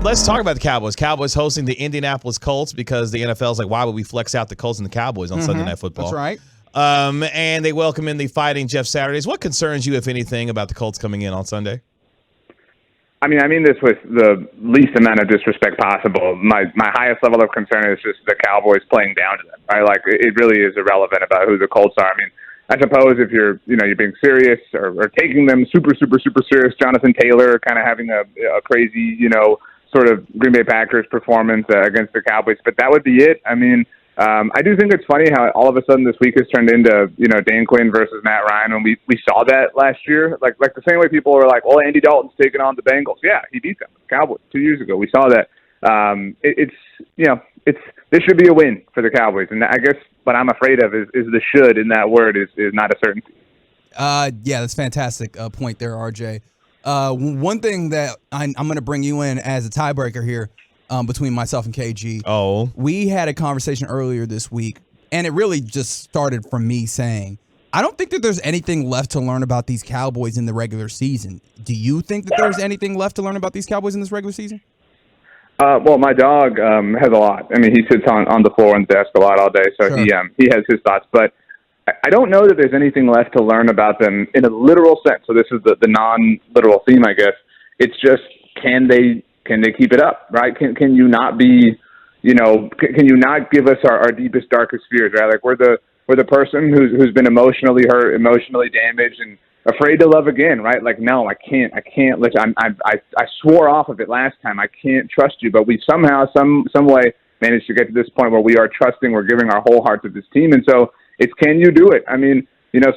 Let's talk about the Cowboys. Cowboys hosting the Indianapolis Colts because the NFL's like, why would we flex out the Colts and the Cowboys on Sunday Night Football? That's right. And they welcome in the Fighting Jeff Saturdays. What concerns you, if anything, about the Colts coming in on Sunday? I mean this with the least amount of disrespect possible. My highest level of concern is just the Cowboys playing down to them. Right? Like, it really is irrelevant about who the Colts are. I mean, I suppose if you're being serious or taking them super serious, Jonathan Taylor kind of having a crazy, sort of Green Bay Packers performance against the Cowboys, but that would be it. I mean, I do think it's funny how all of a sudden this week has turned into, Dan Quinn versus Matt Ryan when we saw that last year. Like the same way people were like, well, Andy Dalton's taking on the Bengals. Yeah, he beat them, the Cowboys, 2 years ago. We saw that. This should be a win for the Cowboys. And I guess what I'm afraid of is the should in that word is not a certainty. Yeah, that's a fantastic point there, RJ. One thing that I'm going to bring you in as a tiebreaker here between myself and KG. Oh. We had a conversation earlier this week, and it really just started from me saying, I don't think that there's anything left to learn about these Cowboys in the regular season. Do you think that there's anything left to learn about these Cowboys in this regular season? Well, my dog has a lot. I mean, he sits on the floor and desk a lot all day, so Sure. he has his thoughts. But I don't know that there's anything left to learn about them in a literal sense. So this is the non-literal theme, I guess. It's just, can they keep it up, right? Can you not be, can you not give us our deepest, darkest fears, right? Like we're the person who's been emotionally hurt, emotionally damaged, and afraid to love again, right? Like, no, I can't let you. I swore off of it last time. I can't trust you, but we somehow, some way managed to get to this point where we are trusting, we're giving our whole heart to this team. And so it's, can you do it? I mean,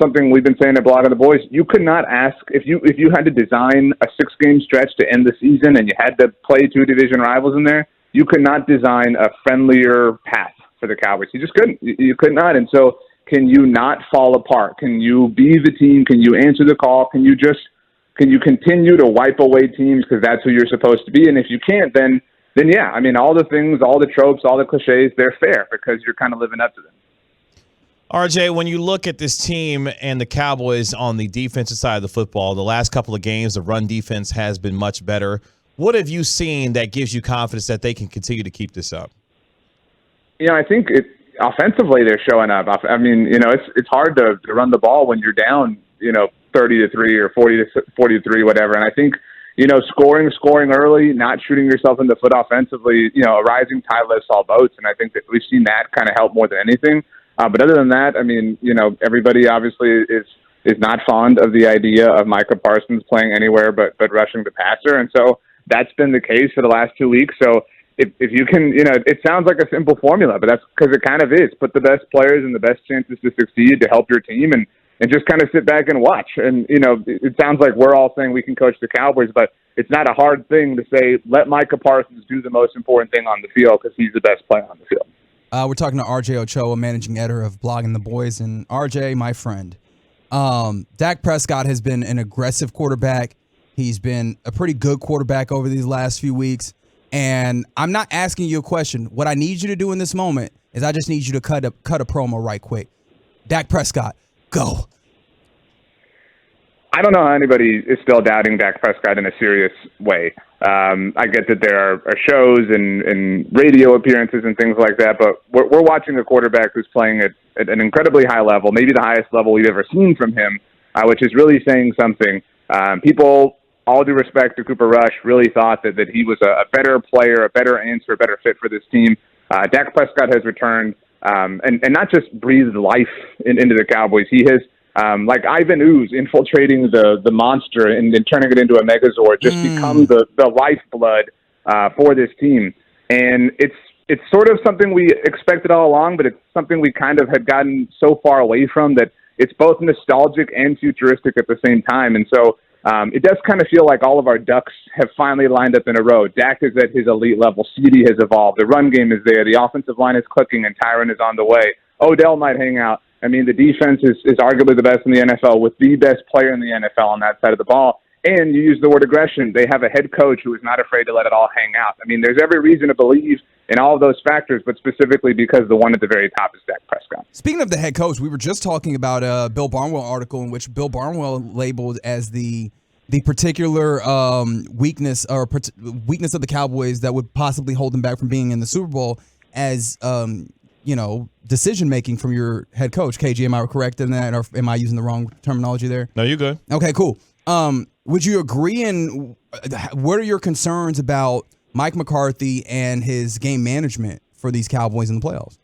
something we've been saying at Blog on the Boys, you could not ask, if you had to design a 6-game stretch to end the season and you had to play 2 division rivals in there, you could not design a friendlier path for the Cowboys. You just couldn't. You could not. And so, can you not fall apart? Can you be the team? Can you answer the call? Can you continue to wipe away teams because that's who you're supposed to be? And if you can't, then yeah, I mean, all the things, all the tropes, all the cliches, they're fair because you're kind of living up to them. RJ, when you look at this team and the Cowboys on the defensive side of the football, the last couple of games, the run defense has been much better. What have you seen that gives you confidence that they can continue to keep this up? I think offensively, they're showing up. I mean, it's hard to run the ball when you're down, 30-3 or 40-3, whatever. And I think, scoring early, not shooting yourself in the foot offensively, a rising tide lifts all boats. And I think that we've seen that kind of help more than anything. But other than that, I mean, everybody obviously is not fond of the idea of Micah Parsons playing anywhere but rushing the passer. And so that's been the case for the last 2 weeks. So if you can, it sounds like a simple formula, but that's because it kind of is. Put the best players and the best chances to succeed to help your team and just kind of sit back and watch. And, it sounds like we're all saying we can coach the Cowboys, but it's not a hard thing to say, let Micah Parsons do the most important thing on the field because he's the best player on the field. We're talking to RJ Ochoa, managing editor of Blogging the Boys. And RJ, my friend, Dak Prescott has been an aggressive quarterback. He's been a pretty good quarterback over these last few weeks. And I'm not asking you a question. What I need you to do in this moment is I just need you to cut a promo right quick. Dak Prescott, go. I don't know how anybody is still doubting Dak Prescott in a serious way. I get that there are shows and radio appearances and things like that, but we're watching a quarterback who's playing at an incredibly high level, maybe the highest level we've ever seen from him, which is really saying something. People, all due respect to Cooper Rush, really thought that he was a better player, a better answer, a better fit for this team. Dak Prescott has returned and not just breathed life into the Cowboys. He has, like Ivan Ooze infiltrating the monster and turning it into a Megazord, just become the lifeblood for this team. And it's sort of something we expected all along, but it's something we kind of had gotten so far away from that it's both nostalgic and futuristic at the same time. And so it does kind of feel like all of our ducks have finally lined up in a row. Dak is at his elite level. CD has evolved. The run game is there. The offensive line is clicking, and Tyron is on the way. Odell might hang out. I mean, the defense is arguably the best in the NFL with the best player in the NFL on that side of the ball. And you use the word aggression. They have a head coach who is not afraid to let it all hang out. I mean, there's every reason to believe in all of those factors, but specifically because the one at the very top is Dak Prescott. Speaking of the head coach, we were just talking about a Bill Barnwell article in which Bill Barnwell labeled as the the particular weakness of the Cowboys that would possibly hold them back from being in the Super Bowl as decision making from your head coach. KG, am I correct in that, or am I using the wrong terminology there? No, you're good. Okay, cool. Would you agree? And what are your concerns about Mike McCarthy and his game management for these Cowboys in the playoffs?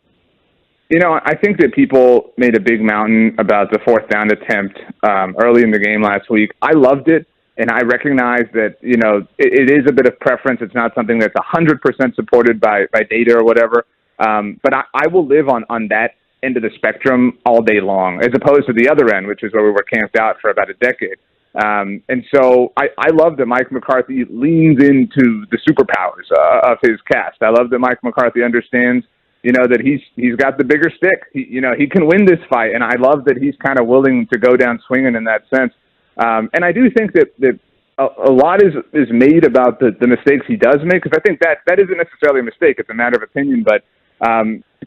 I think that people made a big mountain about the fourth down attempt early in the game last week. I loved it, and I recognize that, it is a bit of preference. It's not something that's 100% supported by data or whatever. But I will live on that end of the spectrum all day long, as opposed to the other end, which is where we were camped out for about a decade. And so I love that Mike McCarthy leans into the superpowers of his cast. I love that Mike McCarthy understands, that he's got the bigger stick. He can win this fight, and I love that he's kind of willing to go down swinging in that sense. And I do think that a lot is made about the mistakes he does make, because I think that isn't necessarily a mistake. It's a matter of opinion. But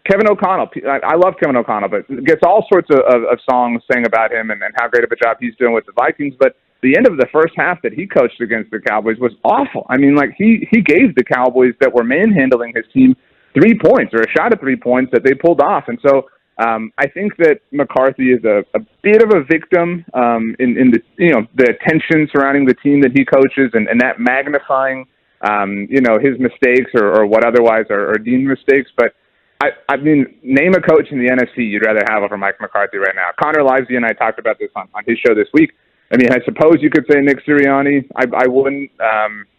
Kevin O'Connell, I love Kevin O'Connell, but gets all sorts of songs saying about him and how great of a job he's doing with the Vikings. But the end of the first half that he coached against the Cowboys was awful. I mean, he gave the Cowboys that were manhandling his team 3 points, or a shot at 3 points that they pulled off. And so I think that McCarthy is a bit of a victim in the attention surrounding the team that he coaches, and that magnifying his mistakes or what otherwise are deemed mistakes. But I mean, name a coach in the NFC you'd rather have over Mike McCarthy right now. Connor Livesey and I talked about this on his show this week. I mean, I suppose you could say Nick Sirianni. I wouldn't.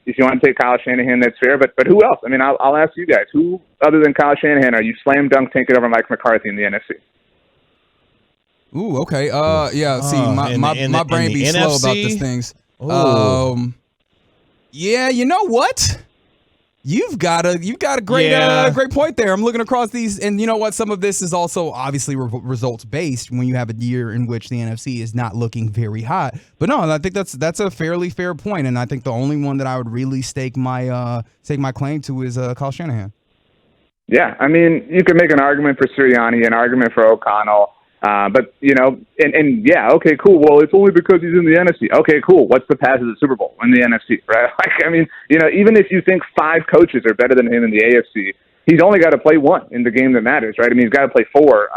If you want to take Kyle Shanahan, that's fair. But who else? I mean, I'll ask you guys. Who other than Kyle Shanahan are you slam dunk taking over Mike McCarthy in the NFC? Ooh, okay. Yeah. See, my brain be slow NFC? About these things. Yeah. You know what? You've got a great point there. I'm looking across these, and you know what? Some of this is also obviously results based when you have a year in which the NFC is not looking very hot. But no, I think that's a fairly fair point, and I think the only one that I would really stake my claim to is Kyle Shanahan. Yeah, I mean, you could make an argument for Sirianni, an argument for O'Connell. But, yeah, okay, cool. Well, it's only because he's in the NFC. Okay, cool. What's the path to the Super Bowl in the NFC, right? Even if you think 5 coaches are better than him in the AFC, he's only got to play 1 in the game that matters, right? I mean, he's got to play 4,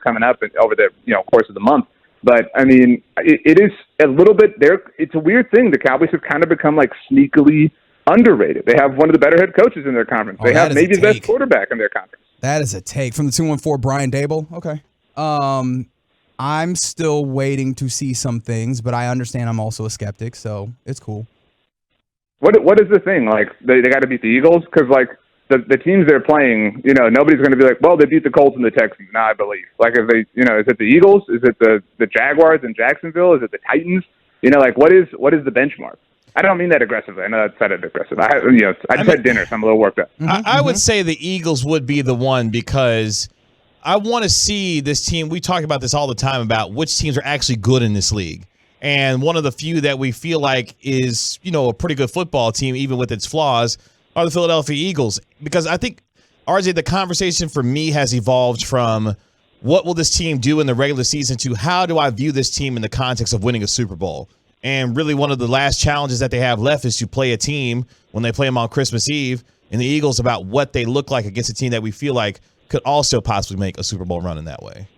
coming up over the, course of the month. But, I mean, it is a little bit there. It's a weird thing. The Cowboys have kind of become, sneakily underrated. They have one of the better head coaches in their conference. They have maybe the best quarterback in their conference. That is a take from the 214, Brian Dable. Okay. I'm still waiting to see some things, but I understand I'm also a skeptic, so it's cool. What is the thing? They got to beat the Eagles? Because, the teams they're playing, nobody's going to be like, well, they beat the Colts and the Texans. Now, I believe. If they, is it the Eagles? Is it the Jaguars in Jacksonville? Is it the Titans? What is the benchmark? I don't mean that aggressively. I know that sounded aggressive. I just had dinner, so I'm a little worked up. I would say the Eagles would be the one, because I want to see this team. We talk about this all the time about which teams are actually good in this league. And one of the few that we feel like is, a pretty good football team, even with its flaws, are the Philadelphia Eagles. Because I think, RJ, the conversation for me has evolved from what will this team do in the regular season to how do I view this team in the context of winning a Super Bowl? And really one of the last challenges that they have left is to play a team when they play them on Christmas Eve, and the Eagles about what they look like against a team that we feel like could also possibly make a Super Bowl run in that way.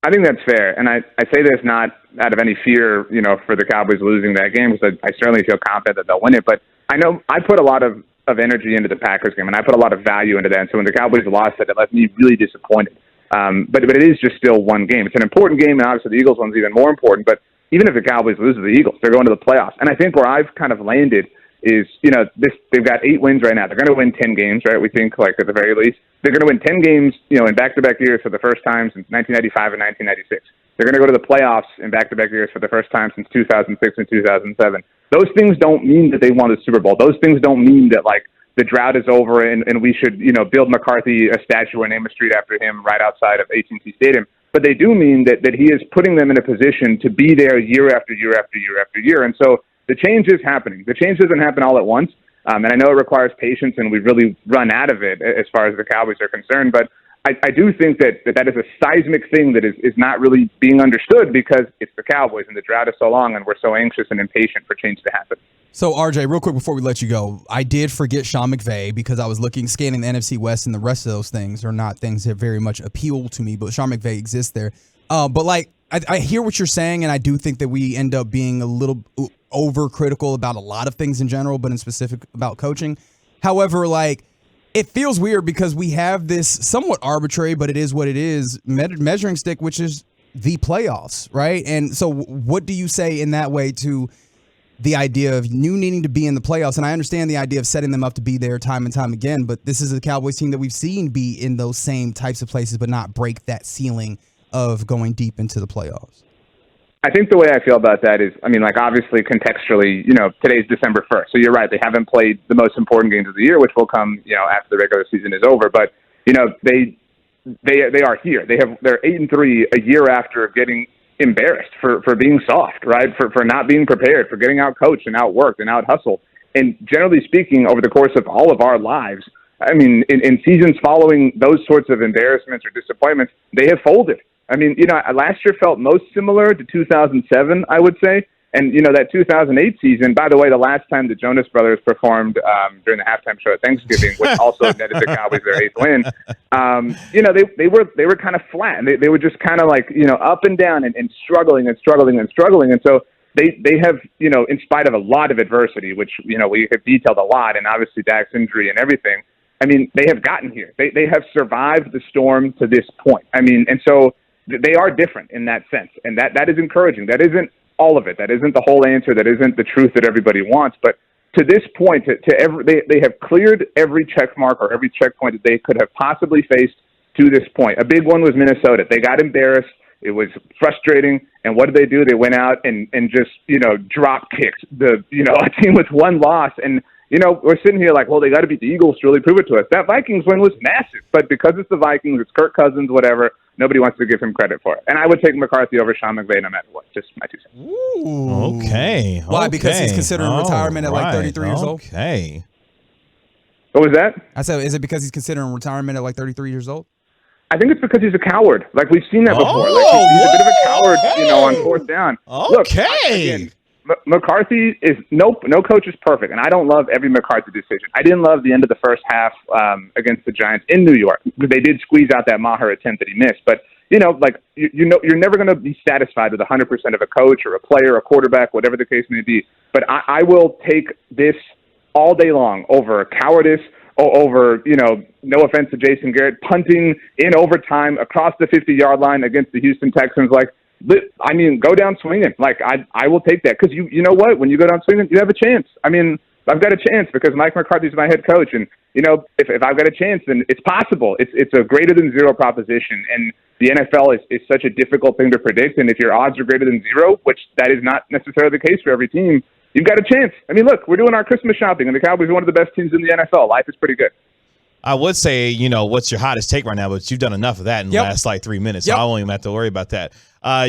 I think that's fair, and I say this not out of any fear, for the Cowboys losing that game, because I certainly feel confident that they'll win it. But I know I put a lot of energy into the Packers game, and I put a lot of value into that. And so when the Cowboys lost it left me really disappointed. But it is just still one game. It's an important game, and obviously the Eagles one's even more important. But even if the Cowboys lose to the Eagles, they're going to the playoffs. And I think where I've kind of landed is, they've got 8 wins right now. They're going to win 10 games, right? We think, at the very least. They're going to win 10 games, in back-to-back years for the first time since 1995 and 1996. They're going to go to the playoffs in back-to-back years for the first time since 2006 and 2007. Those things don't mean that they won the Super Bowl. Those things don't mean that, the drought is over and we should, build McCarthy a statue or name a street after him right outside of AT&T Stadium. But they do mean that he is putting them in a position to be there year after year after year after year. And so the change is happening. The change doesn't happen all at once. And I know it requires patience, and we've really run out of it as far as the Cowboys are concerned. But I do think that is a seismic thing that is not really being understood because it's the Cowboys and the drought is so long and we're so anxious and impatient for change to happen. So, RJ, real quick before we let you go, I did forget Sean McVay because I was scanning the NFC West, and the rest of those things are not things that very much appeal to me, but Sean McVay exists there. But, like, I hear what you're saying, and I do think that we end up being a little overcritical about a lot of things in general, but in specific about coaching. However, like, it feels weird because we have this somewhat arbitrary, but it is what it is, measuring stick, which is the playoffs, right? And so what do you say in that way to the idea of you needing to be in the playoffs? And I understand the idea of setting them up to be there time and time again, but this is a Cowboys team that we've seen be in those same types of places but not break that ceiling of going deep into the playoffs. I think the way I feel about that is, I mean, like, obviously contextually, today's December 1st. So you're right. They haven't played the most important games of the year, which will come, after the regular season is over. But, they are here. They're 8-3 a year after getting embarrassed for being soft, right? For not being prepared, for getting out coached and outworked and out hustled. And generally speaking, over the course of all of our lives, I mean, in seasons following those sorts of embarrassments or disappointments, they have folded. I mean, last year felt most similar to 2007, I would say. And, that 2008 season, by the way, the last time the Jonas Brothers performed during the halftime show at Thanksgiving, which also netted the Cowboys their 8th win, they were kind of flat. And they were just kind of like, up and down and struggling and struggling and struggling. And so they have, in spite of a lot of adversity, which, we have detailed a lot, and obviously Dak's injury and everything, I mean, they have gotten here. They have survived the storm to this point. I mean, and so they are different in that sense, and that is encouraging. That isn't all of it. That isn't the whole answer. That isn't the truth that everybody wants. But to this point, they have cleared every check mark or every checkpoint that they could have possibly faced to this point. A big one was Minnesota. They got embarrassed. It was frustrating. And what did they do? They went out and just drop kicked a team with one loss. And we're sitting here like, well, they got to beat the Eagles to really prove it to us. That Vikings win was massive, but because it's the Vikings, it's Kirk Cousins, whatever, nobody wants to give him credit for it. And I would take McCarthy over Sean McVay no matter what. Just my 2 cents. Ooh. Okay. Why? Because he's considering retirement at like 33 years old? Okay. What was that? I said, is it because he's considering retirement at like 33 years old? I think it's because he's a coward. Like, we've seen that before. Like, he's a bit of a coward, on 4th down. Okay. Look, McCarthy is no coach is perfect, and I don't love every McCarthy decision. I didn't love the end of the first half against the Giants in New York. They did squeeze out that Maher attempt that he missed, but you're never going to be satisfied with 100% of a coach or a player, a quarterback, whatever the case may be. But I will take this all day long over cowardice, over no offense to Jason Garrett, punting in overtime across the 50-yard line against the Houston Texans. Like, I mean, go down swinging. Like, I will take that because you know what? When you go down swinging, you have a chance. I mean, I've got a chance because Mike McCarthy's my head coach, and if I've got a chance, then it's possible. It's a greater than zero proposition, and the NFL is such a difficult thing to predict. And if your odds are greater than zero, which that is not necessarily the case for every team, you've got a chance. I mean, look, we're doing our Christmas shopping, and the Cowboys are one of the best teams in the NFL. Life is pretty good. I would say, what's your hottest take right now, but you've done enough of that in the last 3 minutes, so I won't even have to worry about that.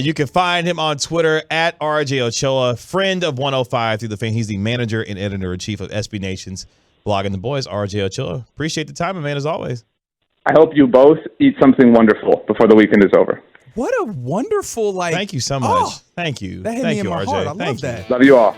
You can find him on Twitter at RJ Ochoa, friend of 105 through the fan. He's the manager and editor-in-chief of SB Nation's Blogging the Boys, RJ Ochoa. Appreciate the time, man, as always. I hope you both eat something wonderful before the weekend is over. What a wonderful, Thank you so much. Thank you. That hit Thank me in you, my RJ. heart. I Thank love that. Love you all.